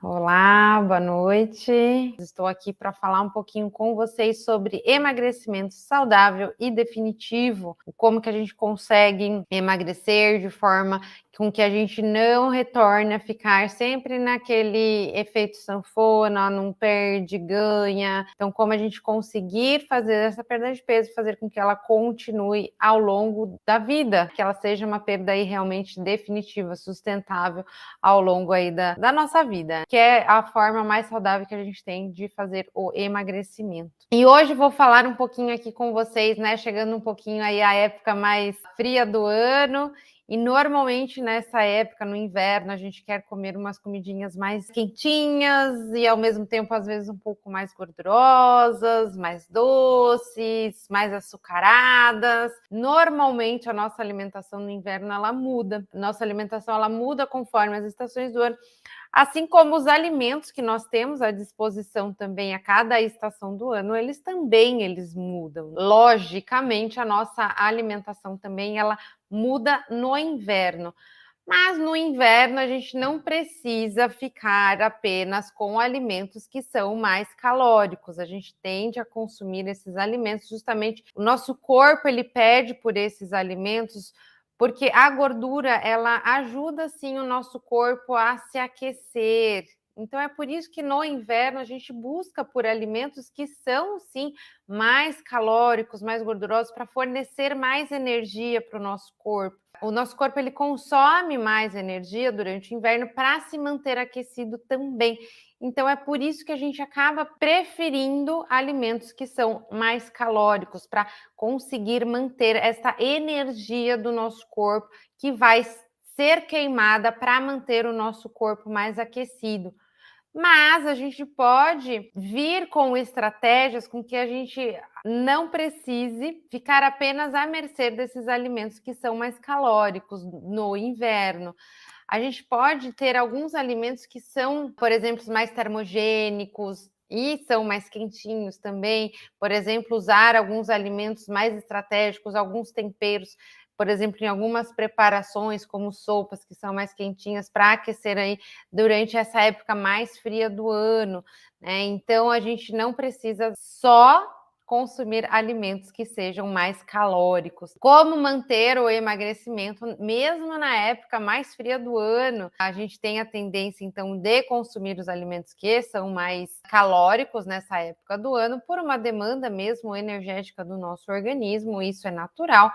Olá, boa noite. Estou aqui para falar um pouquinho com vocês sobre emagrecimento saudável e definitivo, como que a gente consegue emagrecer de forma com que a gente não retorne a ficar sempre naquele efeito sanfona, não perde, ganha. Então, como a gente conseguir fazer essa perda de peso, fazer com que ela continue ao longo da vida, que ela seja uma perda aí realmente definitiva, sustentável ao longo aí da nossa vida, que é a forma mais saudável que a gente tem de fazer o emagrecimento. E hoje vou falar um pouquinho aqui com vocês, né, chegando um pouquinho aí a época mais fria do ano, e normalmente nessa época, no inverno, a gente quer comer umas comidinhas mais quentinhas e ao mesmo tempo, às vezes, um pouco mais gordurosas, mais doces, mais açucaradas. Normalmente a nossa alimentação no inverno ela muda. Nossa alimentação ela muda conforme as estações do ano. Assim como os alimentos que nós temos à disposição também a cada estação do ano, eles mudam. Logicamente, a nossa alimentação também ela muda no inverno. Mas no inverno a gente não precisa ficar apenas com alimentos que são mais calóricos. A gente tende a consumir esses alimentos justamente o nosso corpo ele pede por esses alimentos porque a gordura, ela ajuda sim o nosso corpo a se aquecer. Então é por isso que no inverno a gente busca por alimentos que são sim mais calóricos, mais gordurosos para fornecer mais energia para o nosso corpo. O nosso corpo ele consome mais energia durante o inverno para se manter aquecido também. Então é por isso que a gente acaba preferindo alimentos que são mais calóricos para conseguir manter essa energia do nosso corpo que vai ser queimada para manter o nosso corpo mais aquecido. Mas a gente pode vir com estratégias com que a gente não precise ficar apenas à mercê desses alimentos que são mais calóricos no inverno. A gente pode ter alguns alimentos que são, por exemplo, mais termogênicos e são mais quentinhos também. Por exemplo, usar alguns alimentos mais estratégicos, alguns temperos, por exemplo, em algumas preparações, como sopas que são mais quentinhas, para aquecer aí durante essa época mais fria do ano, né? Então, a gente não precisa só consumir alimentos que sejam mais calóricos. Como manter o emagrecimento mesmo na época mais fria do ano? A gente tem a tendência então de consumir os alimentos que são mais calóricos nessa época do ano por uma demanda mesmo energética do nosso organismo, isso é natural.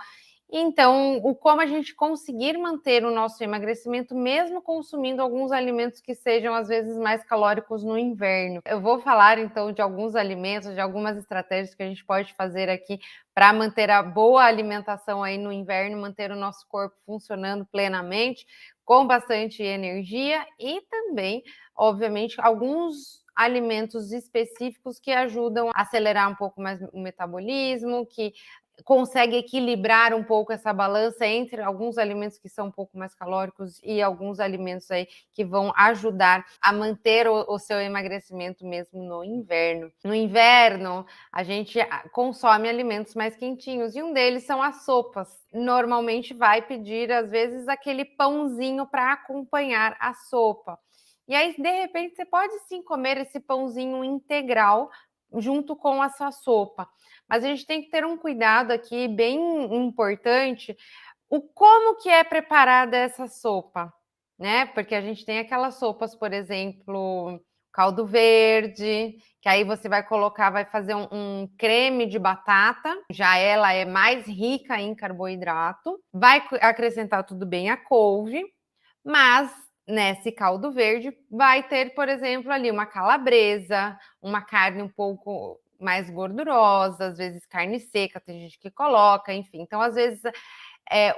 Então, como a gente conseguir manter o nosso emagrecimento mesmo consumindo alguns alimentos que sejam às vezes mais calóricos no inverno. Eu vou falar então de alguns alimentos, de algumas estratégias que a gente pode fazer aqui para manter a boa alimentação aí no inverno, manter o nosso corpo funcionando plenamente, com bastante energia e também, obviamente, alguns alimentos específicos que ajudam a acelerar um pouco mais o metabolismo, que consegue equilibrar um pouco essa balança entre alguns alimentos que são um pouco mais calóricos e alguns alimentos aí que vão ajudar a manter o seu emagrecimento mesmo no inverno. No inverno, a gente consome alimentos mais quentinhos e um deles são as sopas. Normalmente vai pedir, às vezes, aquele pãozinho para acompanhar a sopa. E aí, de repente, você pode sim comer esse pãozinho integral junto com a sua sopa. Mas a gente tem que ter um cuidado aqui bem importante, o como que é preparada essa sopa, né? Porque a gente tem aquelas sopas, por exemplo, caldo verde, que aí você vai colocar, vai fazer um creme de batata, já ela é mais rica em carboidrato, vai acrescentar tudo bem a couve, mas nesse caldo verde vai ter, por exemplo, ali uma calabresa, uma carne um pouco mais gordurosa, às vezes carne seca, tem gente que coloca, enfim. Então, às vezes,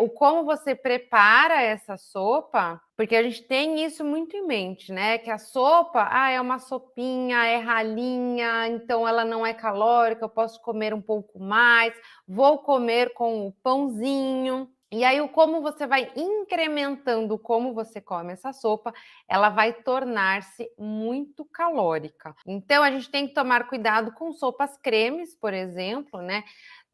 o como você prepara essa sopa, porque a gente tem isso muito em mente, né? Que a sopa, é uma sopinha, é ralinha, então ela não é calórica, eu posso comer um pouco mais, vou comer com o pãozinho. E aí, como você vai incrementando como você come essa sopa, ela vai tornar-se muito calórica. Então, a gente tem que tomar cuidado com sopas cremes, por exemplo, né?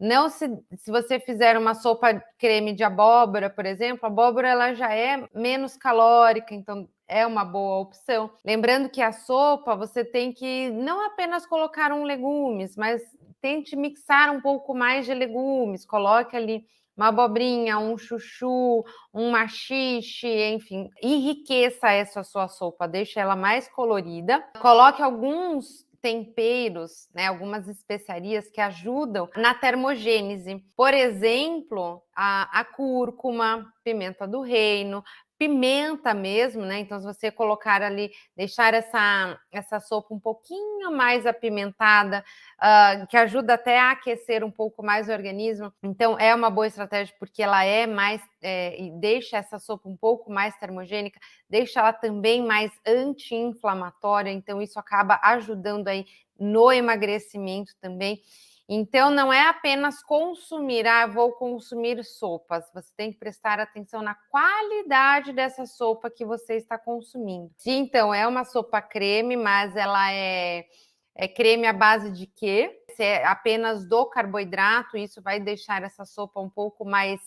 Não se você fizer uma sopa creme de abóbora, por exemplo, a abóbora ela já é menos calórica, então é uma boa opção. Lembrando que a sopa você tem que não apenas colocar legumes, mas tente mixar um pouco mais de legumes, coloque ali uma abobrinha, um chuchu, um maxixe, enfim, enriqueça essa sua sopa, deixe ela mais colorida. Coloque alguns temperos, né, algumas especiarias que ajudam na termogênese. Por exemplo, a cúrcuma, pimenta do reino, pimenta mesmo, né? Então, se você colocar ali, deixar essa sopa um pouquinho mais apimentada, que ajuda até a aquecer um pouco mais o organismo. Então, é uma boa estratégia porque ela é mais e deixa essa sopa um pouco mais termogênica, deixa ela também mais anti-inflamatória. Então, isso acaba ajudando aí no emagrecimento também. Então, não é apenas consumir, vou consumir sopas. Você tem que prestar atenção na qualidade dessa sopa que você está consumindo. Se então é uma sopa creme, mas ela é creme à base de quê? Se é apenas do carboidrato, isso vai deixar essa sopa um pouco mais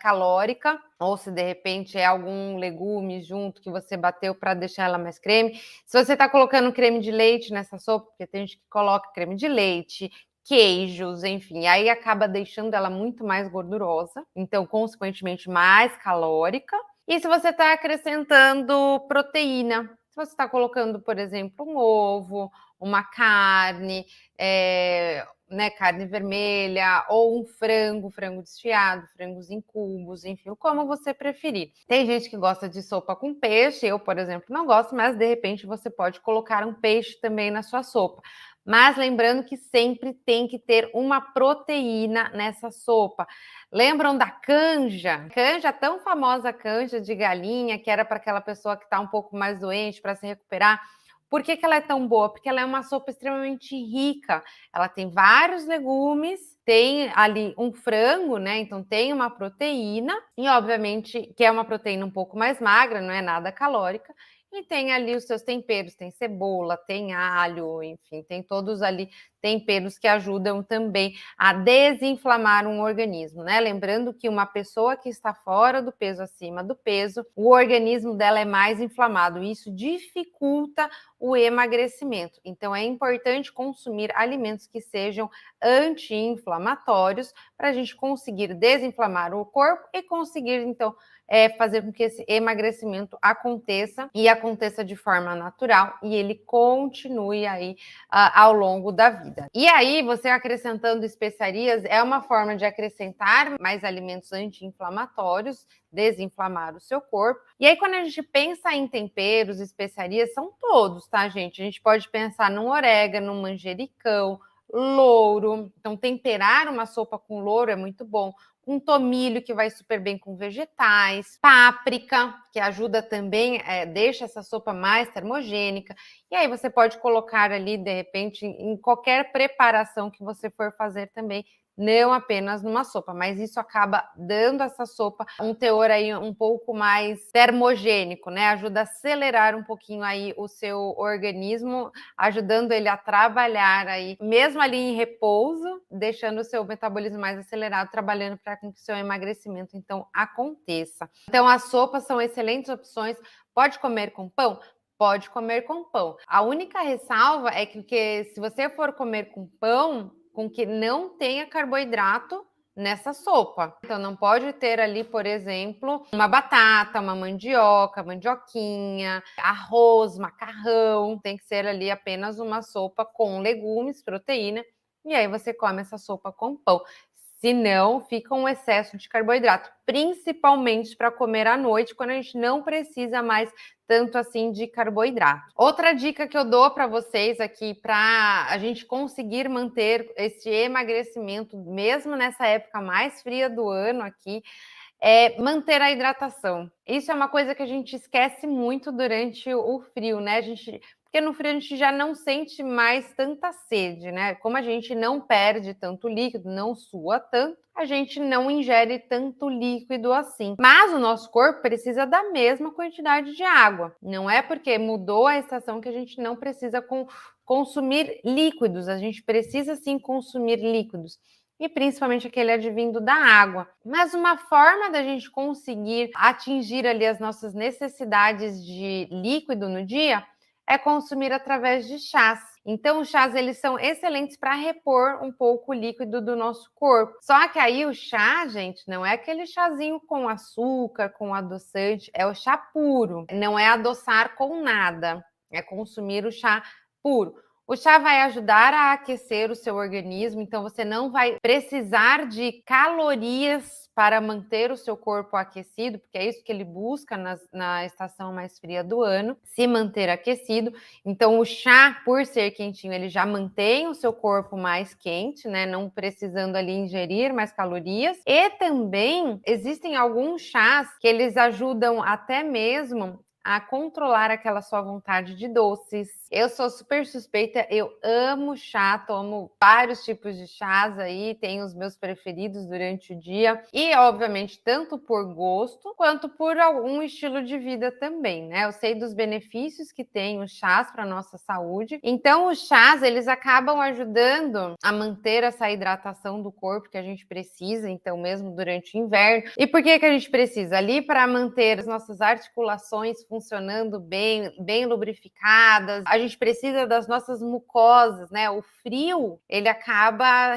calórica, ou se de repente é algum legume junto que você bateu para deixar ela mais creme. Se você está colocando creme de leite nessa sopa, porque tem gente que coloca creme de leite, queijos, enfim, aí acaba deixando ela muito mais gordurosa, então, consequentemente, mais calórica. E se você está acrescentando proteína, se você está colocando, por exemplo, um ovo, uma carne, né, carne vermelha, ou um frango desfiado, frangos em cubos, enfim, como você preferir. Tem gente que gosta de sopa com peixe, eu, por exemplo, não gosto, mas de repente você pode colocar um peixe também na sua sopa. Mas lembrando que sempre tem que ter uma proteína nessa sopa. Lembram da canja? Canja, tão famosa canja de galinha, que era para aquela pessoa que está um pouco mais doente, para se recuperar. Por que ela é tão boa? Porque ela é uma sopa extremamente rica. Ela tem vários legumes, tem ali um frango, né? Então tem uma proteína, e obviamente que é uma proteína um pouco mais magra, não é nada calórica. E tem ali os seus temperos, tem cebola, tem alho, enfim, tem todos ali temperos que ajudam também a desinflamar um organismo, né? Lembrando que uma pessoa que está fora do peso, acima do peso, o organismo dela é mais inflamado, e isso dificulta o emagrecimento. Então, é importante consumir alimentos que sejam anti-inflamatórios para a gente conseguir desinflamar o corpo e conseguir, então, fazer com que esse emagrecimento aconteça e aconteça de forma natural e ele continue aí ao longo da vida. E aí, você acrescentando especiarias é uma forma de acrescentar mais alimentos anti-inflamatórios, desinflamar o seu corpo. E aí, quando a gente pensa em temperos, especiarias, são todos, tá, gente? A gente pode pensar num orégano, manjericão, louro. Então, temperar uma sopa com louro é muito bom. Um tomilho, que vai super bem com vegetais, páprica, que ajuda também, deixa essa sopa mais termogênica. E aí você pode colocar ali, de repente, em qualquer preparação que você for fazer também, não apenas numa sopa, mas isso acaba dando a essa sopa um teor aí um pouco mais termogênico, né? Ajuda a acelerar um pouquinho aí o seu organismo, ajudando ele a trabalhar aí, mesmo ali em repouso, deixando o seu metabolismo mais acelerado, trabalhando para que o seu emagrecimento, então, aconteça. Então, as sopas são excelentes opções. Pode comer com pão? Pode comer com pão. A única ressalva é que se você for comer com pão, com que não tenha carboidrato nessa sopa. Então, não pode ter ali, por exemplo, uma batata, uma mandioca, mandioquinha, arroz, macarrão. Tem que ser ali apenas uma sopa com legumes, proteína, e aí você come essa sopa com pão. Senão, fica um excesso de carboidrato, principalmente para comer à noite, quando a gente não precisa mais tanto assim de carboidrato. Outra dica que eu dou para vocês aqui, para a gente conseguir manter esse emagrecimento, mesmo nessa época mais fria do ano aqui, é manter a hidratação. Isso é uma coisa que a gente esquece muito durante o frio, né? Porque no frio a gente já não sente mais tanta sede, né? Como a gente não perde tanto líquido, não sua tanto, a gente não ingere tanto líquido assim. Mas o nosso corpo precisa da mesma quantidade de água. Não é porque mudou a estação que a gente não precisa consumir líquidos. A gente precisa sim consumir líquidos. e principalmente aquele advindo da água. Mas uma forma da gente conseguir atingir ali as nossas necessidades de líquido no dia é consumir através de chás. Então, os chás eles são excelentes para repor um pouco o líquido do nosso corpo. Só que aí o chá, gente, não é aquele chazinho com açúcar, com adoçante, é o chá puro. Não é adoçar com nada, é consumir o chá puro. O chá vai ajudar a aquecer o seu organismo, então você não vai precisar de calorias para manter o seu corpo aquecido, porque é isso que ele busca na estação mais fria do ano, se manter aquecido. Então, o chá, por ser quentinho, ele já mantém o seu corpo mais quente, né? Não precisando ali ingerir mais calorias. E também existem alguns chás que eles ajudam até mesmo a controlar aquela sua vontade de doces. Eu sou super suspeita, eu amo chá, tomo vários tipos de chás aí, tenho os meus preferidos durante o dia e, obviamente, tanto por gosto quanto por algum estilo de vida também, né? Eu sei dos benefícios que tem os chás para nossa saúde. Então, os chás, eles acabam ajudando a manter essa hidratação do corpo que a gente precisa, então, mesmo durante o inverno. E por que que a gente precisa? Ali para manter as nossas articulações funcionando bem, bem lubrificadas. A gente precisa das nossas mucosas, né? O frio, ele acaba,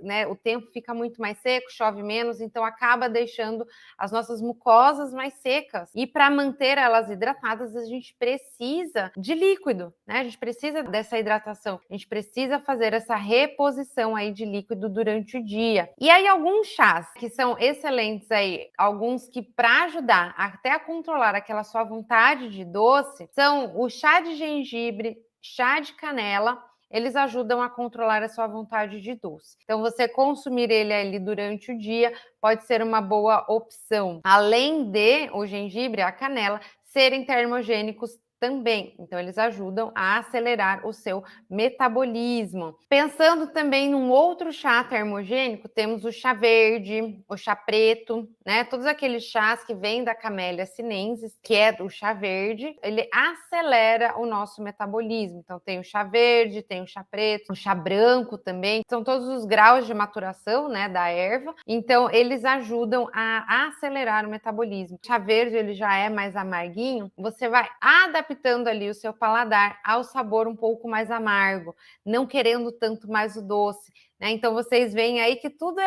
né? O tempo fica muito mais seco, chove menos, então acaba deixando as nossas mucosas mais secas. E para manter elas hidratadas, a gente precisa de líquido, né? A gente precisa dessa hidratação. A gente precisa fazer essa reposição aí de líquido durante o dia. E aí alguns chás que são excelentes aí, alguns que para ajudar até a controlar aquela sua vontade de doce, são o chá de gengibre, chá de canela, eles ajudam a controlar a sua vontade de doce. Então, você consumir ele ali durante o dia pode ser uma boa opção. Além de o gengibre, a canela, serem termogênicos também. Então, eles ajudam a acelerar o seu metabolismo. Pensando também num outro chá termogênico, temos o chá verde, o chá preto, né? Todos aqueles chás que vêm da Camellia sinensis, que é o chá verde, ele acelera o nosso metabolismo. Então, tem o chá verde, tem o chá preto, o chá branco também. São todos os graus de maturação, né, da erva. Então, eles ajudam a acelerar o metabolismo. O chá verde, ele já é mais amarguinho. Você vai adaptando ali o seu paladar ao sabor um pouco mais amargo, não querendo tanto mais o doce, né? Então vocês veem aí que tudo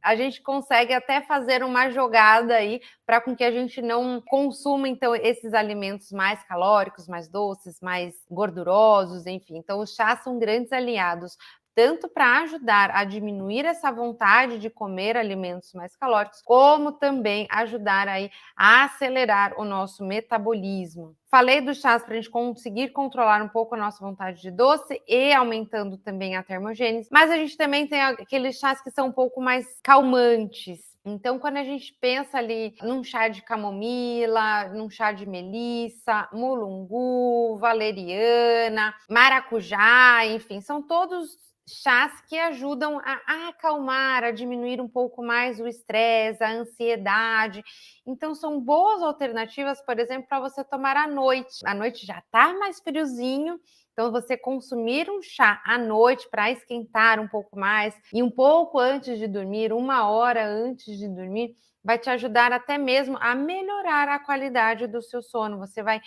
a gente consegue até fazer uma jogada aí para com que a gente não consuma então esses alimentos mais calóricos, mais doces, mais gordurosos, enfim. Então os chás são grandes aliados tanto para ajudar a diminuir essa vontade de comer alimentos mais calóricos, como também ajudar aí a acelerar o nosso metabolismo. Falei dos chás para a gente conseguir controlar um pouco a nossa vontade de doce e aumentando também a termogênese, mas a gente também tem aqueles chás que são um pouco mais calmantes. Então, quando a gente pensa ali num chá de camomila, num chá de melissa, mulungu, valeriana, maracujá, enfim, são todos chás que ajudam a acalmar, a diminuir um pouco mais o estresse, a ansiedade. Então, são boas alternativas, por exemplo, para você tomar à noite. À noite já está mais friozinho, então você consumir um chá à noite para esquentar um pouco mais e um pouco antes de dormir, 1 hora antes de dormir, vai te ajudar até mesmo a melhorar a qualidade do seu sono. Você vai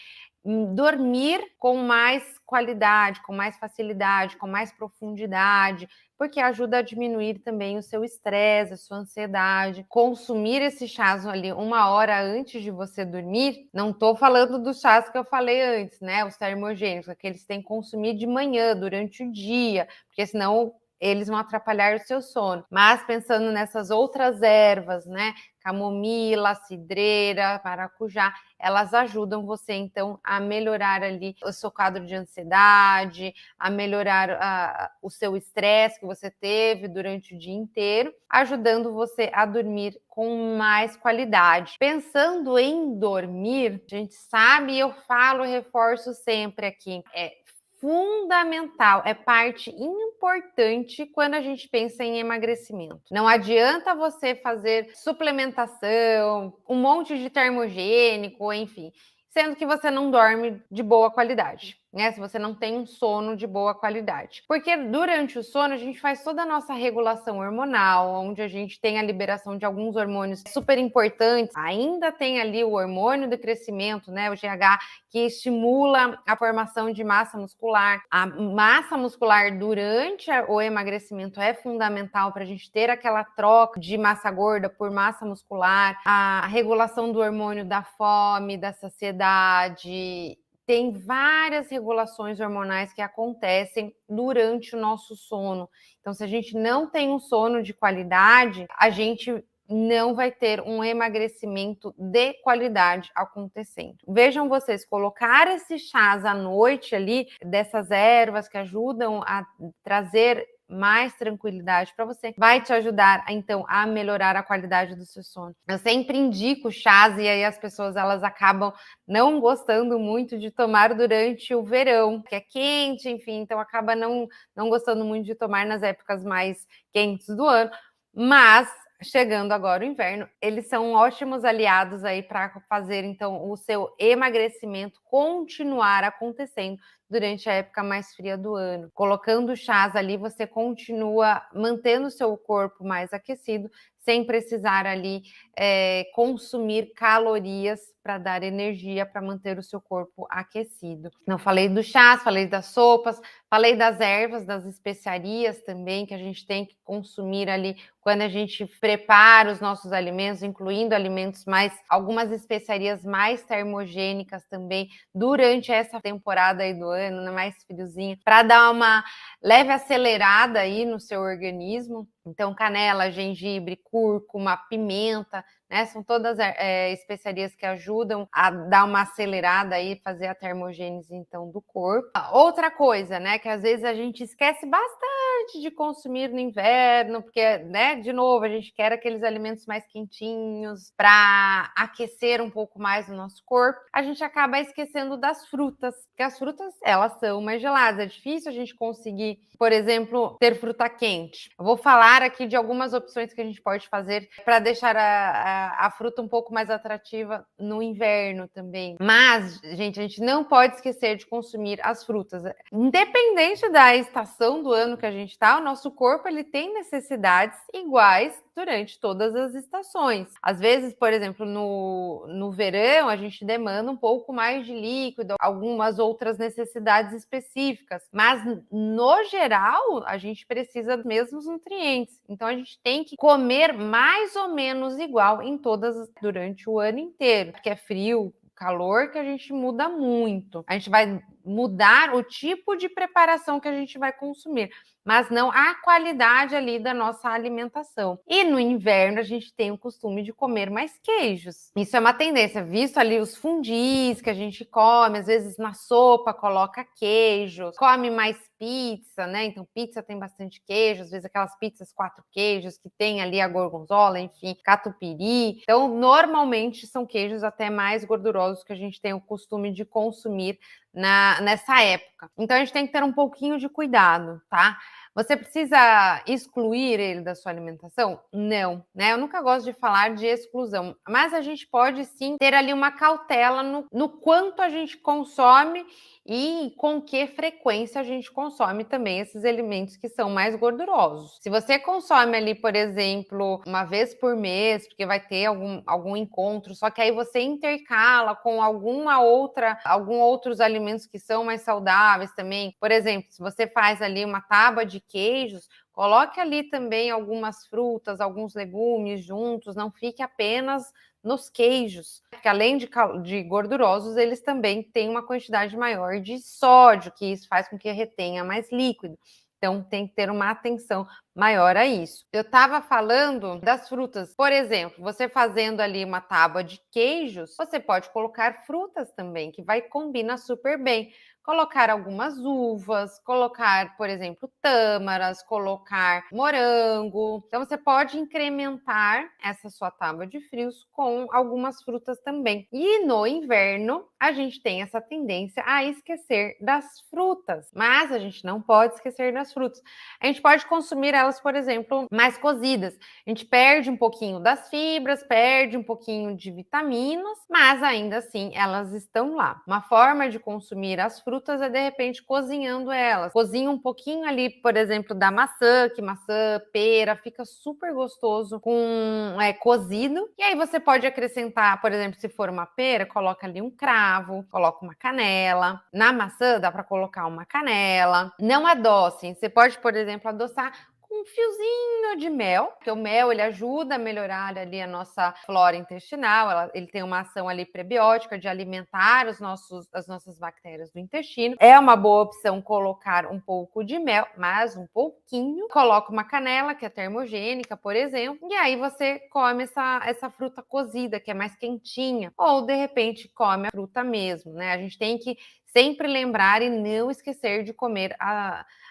dormir com mais qualidade, com mais facilidade, com mais profundidade, porque ajuda a diminuir também o seu estresse, a sua ansiedade. Consumir esse chás ali 1 hora antes de você dormir, não estou falando dos chás que eu falei antes, né? Os termogênicos, aqueles que tem que consumir de manhã, durante o dia, porque senão eles vão atrapalhar o seu sono. Mas pensando nessas outras ervas, né? Camomila, cidreira, maracujá, elas ajudam você, então, a melhorar ali o seu quadro de ansiedade, a melhorar o seu estresse que você teve durante o dia inteiro, ajudando você a dormir com mais qualidade. Pensando em dormir, a gente sabe, e eu falo, reforço sempre aqui, fundamental, é parte importante quando a gente pensa em emagrecimento. Não adianta você fazer suplementação, um monte de termogênico, enfim, sendo que você não dorme de boa qualidade. né? Se você não tem um sono de boa qualidade. Porque durante o sono a gente faz toda a nossa regulação hormonal, onde a gente tem a liberação de alguns hormônios super importantes. Ainda tem ali o hormônio do crescimento, né? O GH, que estimula a formação de massa muscular. A massa muscular durante o emagrecimento é fundamental para a gente ter aquela troca de massa gorda por massa muscular, a regulação do hormônio da fome, da saciedade. Tem várias regulações hormonais que acontecem durante o nosso sono. Então, se a gente não tem um sono de qualidade, a gente não vai ter um emagrecimento de qualidade acontecendo. Vejam vocês, colocar esses chás à noite ali, dessas ervas que ajudam a trazer mais tranquilidade para você, vai te ajudar, então, a melhorar a qualidade do seu sono. Eu sempre indico chás e aí as pessoas, elas acabam não gostando muito de tomar durante o verão, que é quente, enfim, então acaba não gostando muito de tomar nas épocas mais quentes do ano, mas chegando agora o inverno, eles são ótimos aliados aí para fazer, então, o seu emagrecimento continuar acontecendo durante a época mais fria do ano. Colocando chás ali, você continua mantendo o seu corpo mais aquecido, sem precisar ali consumir calorias para dar energia para manter o seu corpo aquecido. Não falei do chás, falei das sopas, falei das ervas, das especiarias também que a gente tem que consumir ali quando a gente prepara os nossos alimentos, incluindo alimentos algumas especiarias mais termogênicas também durante essa temporada aí do ano, né, mais friozinho, para dar uma leve acelerada aí no seu organismo. Então, canela, gengibre, cúrcuma, pimenta, né? São todas especiarias que ajudam a dar uma acelerada aí, fazer a termogênese, então, do corpo. Outra coisa, né, que às vezes a gente esquece bastante de consumir no inverno, porque, né, de novo, a gente quer aqueles alimentos mais quentinhos para aquecer um pouco mais o nosso corpo. A gente acaba esquecendo das frutas, porque as frutas, elas são mais geladas. É difícil a gente conseguir, por exemplo, ter fruta quente. Eu vou falar aqui de algumas opções que a gente pode fazer para deixar a fruta um pouco mais atrativa no inverno também. Mas, gente, a gente não pode esquecer de consumir as frutas. Independente da estação do ano que a gente está, o nosso corpo, ele tem necessidades iguais durante todas as estações. Às vezes, por exemplo, no verão, a gente demanda um pouco mais de líquido, algumas outras necessidades específicas, mas no geral, a gente precisa dos mesmos nutrientes. Então, a gente tem que comer mais ou menos igual em durante o ano inteiro, porque é frio, calor, que a gente muda muito. A gente vai mudar o tipo de preparação que a gente vai consumir, mas não a qualidade ali da nossa alimentação. E no inverno a gente tem o costume de comer mais queijos. Isso é uma tendência, visto ali os fundis que a gente come, às vezes na sopa coloca queijo, come mais pizza, né? Então pizza tem bastante queijo, às vezes aquelas pizzas 4 queijos que tem ali a gorgonzola, enfim, catupiry. Então normalmente são queijos até mais gordurosos que a gente tem o costume de consumir nessa época. Então a gente tem que ter um pouquinho de cuidado, tá? Você precisa excluir ele da sua alimentação? Não, né? Eu nunca gosto de falar de exclusão, mas a gente pode sim ter ali uma cautela no quanto a gente consome e com que frequência a gente consome também esses alimentos que são mais gordurosos. Se você consome ali, por exemplo, uma vez por mês, porque vai ter algum encontro, só que aí você intercala com alguns outros alimentos que são mais saudáveis também. Por exemplo, se você faz ali uma tábua de queijos, coloque ali também algumas frutas, alguns legumes juntos, não fique apenas nos queijos, porque além de gordurosos, eles também têm uma quantidade maior de sódio, que isso faz com que retenha mais líquido. Então, tem que ter uma atenção maior a isso. Eu estava falando das frutas. Por exemplo, você fazendo ali uma tábua de queijos, você pode colocar frutas também, que vai combinar super bem. Colocar algumas uvas, colocar, por exemplo, tâmaras, colocar morango. Então, você pode incrementar essa sua tábua de frios com algumas frutas também. E no inverno, a gente tem essa tendência a esquecer das frutas, mas a gente não pode esquecer das frutas. A gente pode consumir elas, por exemplo, mais cozidas. A gente perde um pouquinho das fibras, perde um pouquinho de vitaminas, mas ainda assim elas estão lá. Uma forma de consumir as frutas é de repente cozinhando elas. Cozinha um pouquinho ali, por exemplo, da maçã, que maçã, pera, fica super gostoso com cozido. E aí você pode acrescentar, por exemplo, se for uma pera, coloca ali um cravo, coloca uma canela. Na maçã dá para colocar uma canela. Não adocem. Você pode, por exemplo, adoçar com um fiozinho de mel, porque o mel ele ajuda a melhorar ali a nossa flora intestinal, ele tem uma ação ali prebiótica de alimentar as nossas bactérias do intestino. É uma boa opção colocar um pouco de mel, mas um pouquinho. Coloca uma canela, que é termogênica, por exemplo, e aí você come essa fruta cozida, que é mais quentinha, ou de repente come a fruta mesmo, né? A gente tem que sempre lembrar e não esquecer de comer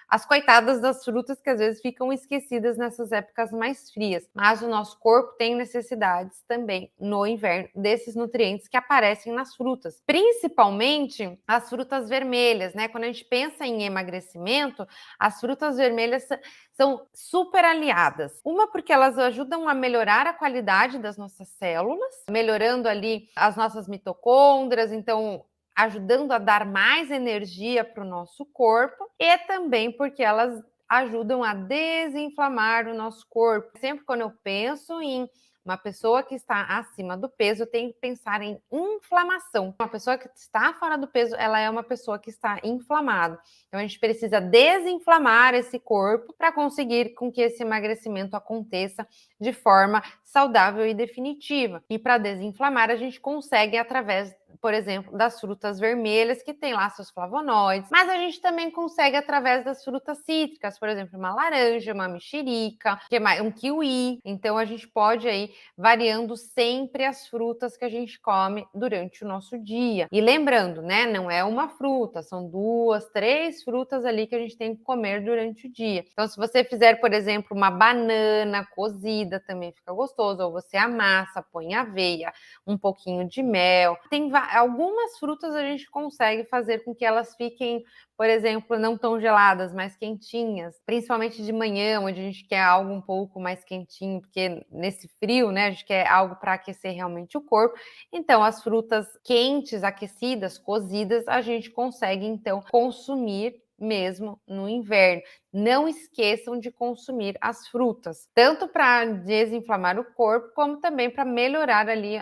as coitadas das frutas que às vezes ficam esquecidas nessas épocas mais frias. Mas o nosso corpo tem necessidades também no inverno desses nutrientes que aparecem nas frutas, principalmente as frutas vermelhas, né? Quando a gente pensa em emagrecimento, as frutas vermelhas são super aliadas. Uma porque elas ajudam a melhorar a qualidade das nossas células, melhorando ali as nossas mitocôndrias, então ajudando a dar mais energia para o nosso corpo, e também porque elas ajudam a desinflamar o nosso corpo. Sempre quando eu penso em uma pessoa que está acima do peso, eu tenho que pensar em inflamação. Uma pessoa que está fora do peso, ela é uma pessoa que está inflamada. Então a gente precisa desinflamar esse corpo para conseguir com que esse emagrecimento aconteça de forma saudável e definitiva. E para desinflamar, a gente consegue através, por exemplo, das frutas vermelhas, que tem lá seus flavonoides, mas a gente também consegue através das frutas cítricas, por exemplo, uma laranja, uma mexerica, um kiwi. Então a gente pode aí variando sempre as frutas que a gente come durante o nosso dia. E lembrando, né, não é uma fruta, são 2, 3 frutas ali que a gente tem que comer durante o dia. Então se você fizer, por exemplo, uma banana cozida, também fica gostoso, ou você amassa, põe aveia, um pouquinho de mel. Tem algumas frutas a gente consegue fazer com que elas fiquem, por exemplo, não tão geladas, mais quentinhas, principalmente de manhã, onde a gente quer algo um pouco mais quentinho, porque nesse frio, né, a gente quer algo para aquecer realmente o corpo. Então, as frutas quentes, aquecidas, cozidas, a gente consegue então consumir mesmo no inverno. Não esqueçam de consumir as frutas, tanto para desinflamar o corpo, como também para melhorar ali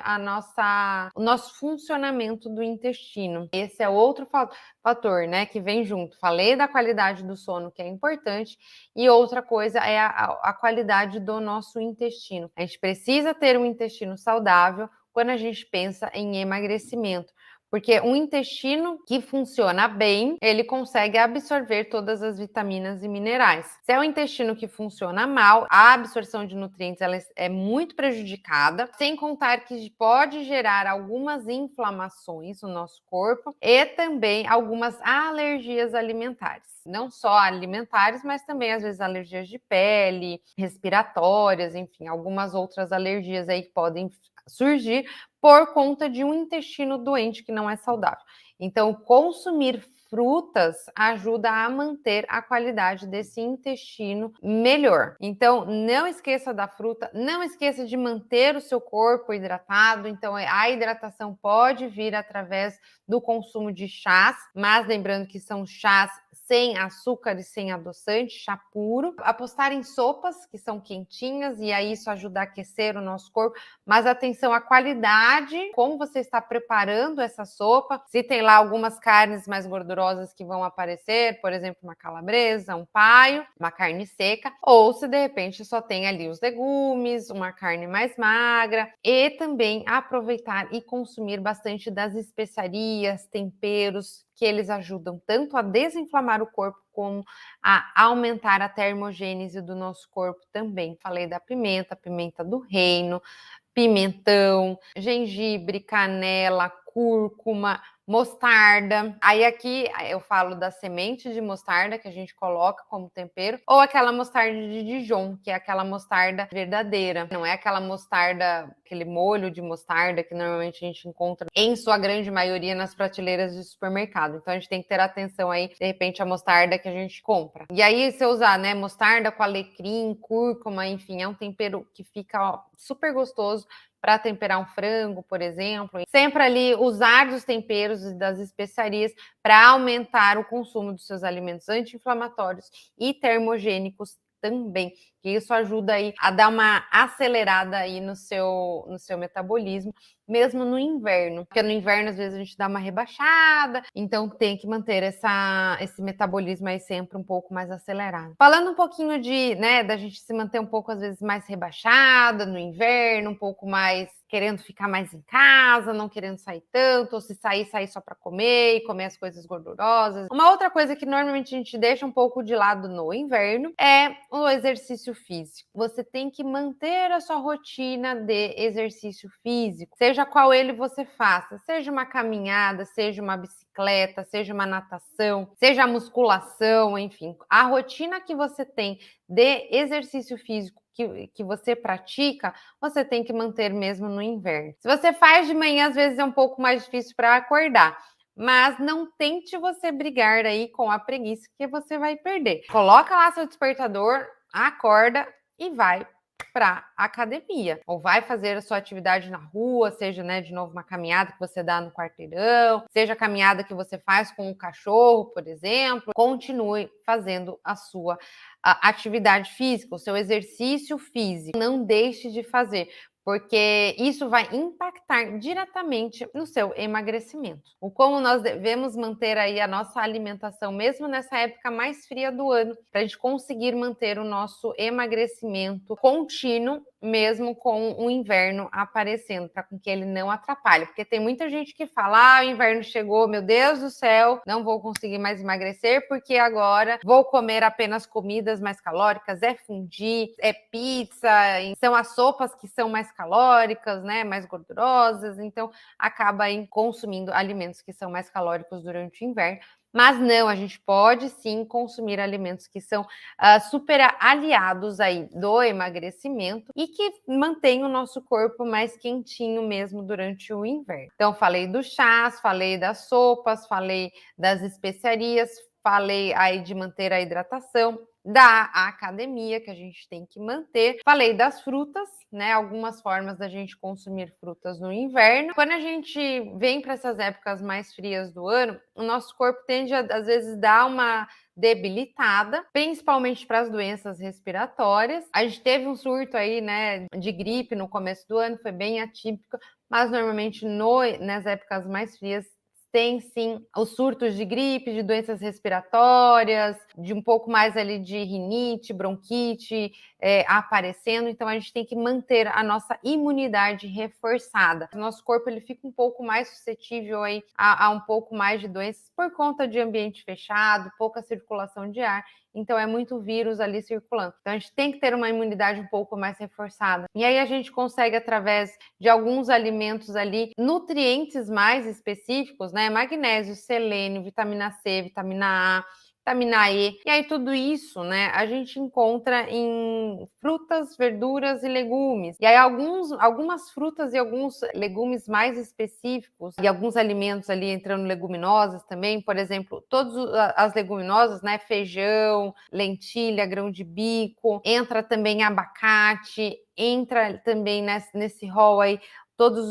o nosso funcionamento do intestino. Esse é outro fator, né, que vem junto. Falei da qualidade do sono, que é importante, e outra coisa é a qualidade do nosso intestino. A gente precisa ter um intestino saudável quando a gente pensa em emagrecimento. Porque um intestino que funciona bem, ele consegue absorver todas as vitaminas e minerais. Se é um intestino que funciona mal, a absorção de nutrientes ela é muito prejudicada, sem contar que pode gerar algumas inflamações no nosso corpo e também algumas alergias alimentares. Não só alimentares, mas também às vezes alergias de pele, respiratórias, enfim, algumas outras alergias aí que podem surgir por conta de um intestino doente que não é saudável. Então, consumir frutas ajuda a manter a qualidade desse intestino melhor. Então, não esqueça da fruta, não esqueça de manter o seu corpo hidratado. Então, a hidratação pode vir através do consumo de chás, mas lembrando que são chás sem açúcar e sem adoçante, chá puro. Apostar em sopas que são quentinhas e aí isso ajuda a aquecer o nosso corpo. Mas atenção à qualidade, como você está preparando essa sopa. Se tem lá algumas carnes mais gordurosas que vão aparecer, por exemplo, uma calabresa, um paio, uma carne seca, ou se de repente só tem ali os legumes, uma carne mais magra, e também aproveitar e consumir bastante das especiarias, temperos, que eles ajudam tanto a desinflamar o corpo como a aumentar a termogênese do nosso corpo também. Falei da pimenta, pimenta do reino, pimentão, gengibre, canela, cúrcuma, mostarda. Aí aqui eu falo da semente de mostarda que a gente coloca como tempero, ou aquela mostarda de Dijon, que é aquela mostarda verdadeira. Não é aquela mostarda, aquele molho de mostarda que normalmente a gente encontra em sua grande maioria nas prateleiras de supermercado. Então a gente tem que ter atenção aí, de repente, a mostarda que a gente compra. E aí, se eu usar, né, mostarda com alecrim, cúrcuma, enfim, é um tempero que fica, ó, super gostoso para temperar um frango, por exemplo. Sempre ali usar dos temperos e das especiarias para aumentar o consumo dos seus alimentos anti-inflamatórios e termogênicos também, que isso ajuda aí a dar uma acelerada aí no seu metabolismo, mesmo no inverno, porque no inverno às vezes a gente dá uma rebaixada, então tem que manter esse metabolismo aí sempre um pouco mais acelerado. Falando um pouquinho né, da gente se manter um pouco às vezes mais rebaixada no inverno, um pouco mais querendo ficar mais em casa, não querendo sair tanto, ou se sair só para comer e comer as coisas gordurosas. Uma outra coisa que normalmente a gente deixa um pouco de lado no inverno é o exercício físico. Você tem que manter a sua rotina de exercício físico, seja qual ele você faça, seja uma caminhada, seja uma bicicleta, seja uma natação, seja a musculação, enfim, a rotina que você tem de exercício físico que você pratica, você tem que manter mesmo no inverno. Se você faz de manhã, às vezes é um pouco mais difícil para acordar, mas não tente você brigar aí com a preguiça, que você vai perder. Coloca lá seu despertador, acorda e vai para academia, ou vai fazer a sua atividade na rua, seja, né, de novo uma caminhada que você dá no quarteirão, seja a caminhada que você faz com o cachorro, por exemplo, continue fazendo a sua atividade física, o seu exercício físico, não deixe de fazer, porque isso vai impactar diretamente no seu emagrecimento. O como nós devemos manter aí a nossa alimentação, mesmo nessa época mais fria do ano, para a gente conseguir manter o nosso emagrecimento contínuo, mesmo com o inverno aparecendo, para que ele não atrapalhe. Porque tem muita gente que fala, o inverno chegou, meu Deus do céu, não vou conseguir mais emagrecer, porque agora vou comer apenas comidas mais calóricas, é fondue, é pizza, são as sopas que são mais calóricas, né, mais gordurosas, então acaba aí consumindo alimentos que são mais calóricos durante o inverno. Mas não, a gente pode sim consumir alimentos que são super aliados aí do emagrecimento e que mantêm o nosso corpo mais quentinho mesmo durante o inverno. Então, falei dos chás, falei das sopas, falei das especiarias, falei aí de manter a hidratação, da academia que a gente tem que manter. Falei das frutas, né? Algumas formas da gente consumir frutas no inverno. Quando a gente vem para essas épocas mais frias do ano, o nosso corpo tende a, às vezes, dar uma debilitada, principalmente para as doenças respiratórias. A gente teve um surto aí, né, de gripe no começo do ano, foi bem atípico, mas normalmente nas épocas mais frias tem sim os surtos de gripe, de doenças respiratórias, de um pouco mais ali de rinite, bronquite aparecendo, então a gente tem que manter a nossa imunidade reforçada. O nosso corpo ele fica um pouco mais suscetível aí a um pouco mais de doenças por conta de ambiente fechado, pouca circulação de ar, então é muito vírus ali circulando. Então a gente tem que ter uma imunidade um pouco mais reforçada. E aí a gente consegue, através de alguns alimentos ali, nutrientes mais específicos, né? Magnésio, selênio, vitamina C, vitamina A, vitamina E. E aí tudo isso, né, a gente encontra em frutas, verduras e legumes. E aí algumas frutas e alguns legumes mais específicos e alguns alimentos ali entrando leguminosas também, por exemplo, todas as leguminosas, né, feijão, lentilha, grão de bico, entra também abacate, entra também nesse rol aí todas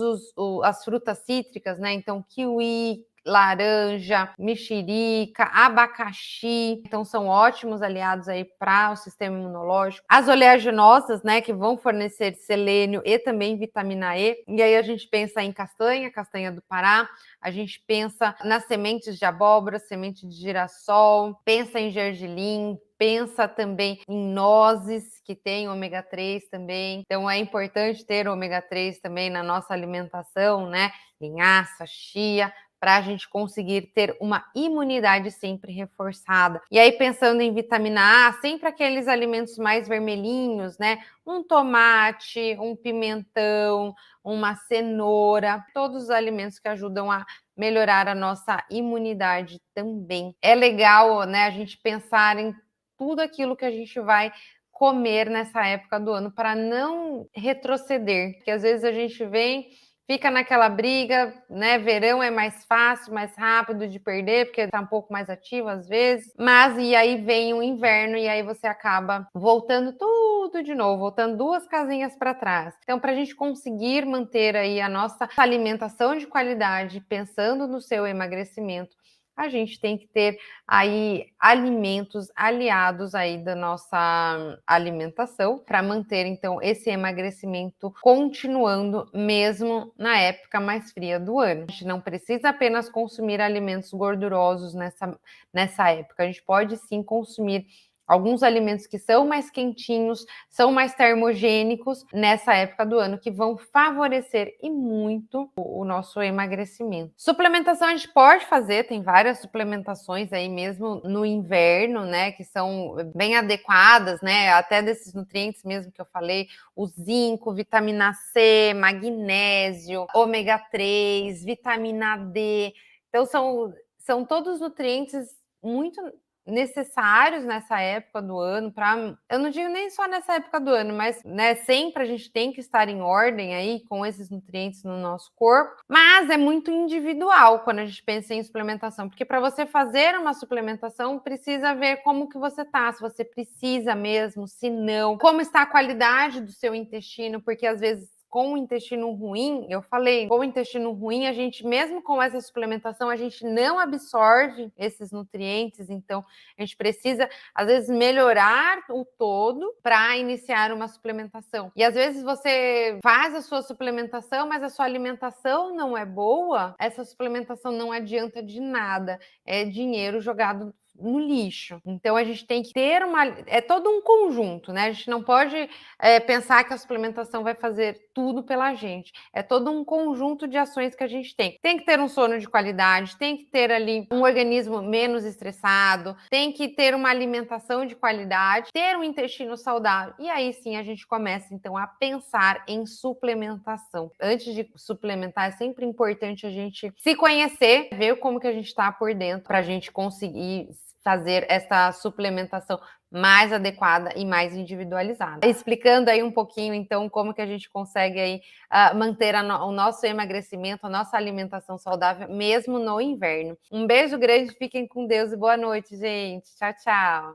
as frutas cítricas, né? Então, kiwi, laranja, mexerica, abacaxi, então são ótimos aliados aí para o sistema imunológico. As oleaginosas, né, que vão fornecer selênio e também vitamina E. E aí a gente pensa em castanha do Pará, a gente pensa nas sementes de abóbora, semente de girassol, pensa em gergelim, pensa também em nozes, que tem ômega 3 também. Então é importante ter ômega 3 também na nossa alimentação, né? Linhaça, chia, para a gente conseguir ter uma imunidade sempre reforçada. E aí, pensando em vitamina A, sempre aqueles alimentos mais vermelhinhos, né? Um tomate, um pimentão, uma cenoura, todos os alimentos que ajudam a melhorar a nossa imunidade também. É legal, né, a gente pensar em tudo aquilo que a gente vai comer nessa época do ano para não retroceder, porque às vezes a gente vem, fica naquela briga, né? Verão é mais fácil, mais rápido de perder, porque está um pouco mais ativo às vezes, mas e aí vem o inverno e aí você acaba voltando tudo de novo, voltando 2 casinhas para trás. Então, para a gente conseguir manter aí a nossa alimentação de qualidade, pensando no seu emagrecimento, a gente tem que ter aí alimentos aliados aí da nossa alimentação para manter então esse emagrecimento continuando mesmo na época mais fria do ano. A gente não precisa apenas consumir alimentos gordurosos nessa época, a gente pode sim consumir alguns alimentos que são mais quentinhos, são mais termogênicos nessa época do ano, que vão favorecer e muito o nosso emagrecimento. Suplementação a gente pode fazer, tem várias suplementações aí mesmo no inverno, né, que são bem adequadas, né, até desses nutrientes mesmo que eu falei, o zinco, vitamina C, magnésio, ômega 3, vitamina D. Então são todos nutrientes muito necessários nessa época do ano, para eu não digo nem só nessa época do ano, mas né, sempre a gente tem que estar em ordem aí com esses nutrientes no nosso corpo, mas é muito individual quando a gente pensa em suplementação, porque para você fazer uma suplementação precisa ver como que você tá, se você precisa mesmo, se não, como está a qualidade do seu intestino, porque às vezes com o intestino ruim, eu falei, com o intestino ruim, a gente, mesmo com essa suplementação, a gente não absorve esses nutrientes, então a gente precisa, às vezes, melhorar o todo para iniciar uma suplementação. E às vezes você faz a sua suplementação, mas a sua alimentação não é boa, essa suplementação não adianta de nada, é dinheiro jogado no lixo. Então a gente tem que ter é todo um conjunto, né? A gente não pode pensar que a suplementação vai fazer tudo pela gente. É todo um conjunto de ações que a gente tem. Tem que ter um sono de qualidade, tem que ter ali um organismo menos estressado, tem que ter uma alimentação de qualidade, ter um intestino saudável. E aí sim a gente começa então a pensar em suplementação. Antes de suplementar, é sempre importante a gente se conhecer, ver como que a gente está por dentro para a gente conseguir fazer essa suplementação mais adequada e mais individualizada. Explicando aí um pouquinho, então, como que a gente consegue aí manter o nosso emagrecimento, a nossa alimentação saudável, mesmo no inverno. Um beijo grande, fiquem com Deus e boa noite, gente. Tchau, tchau.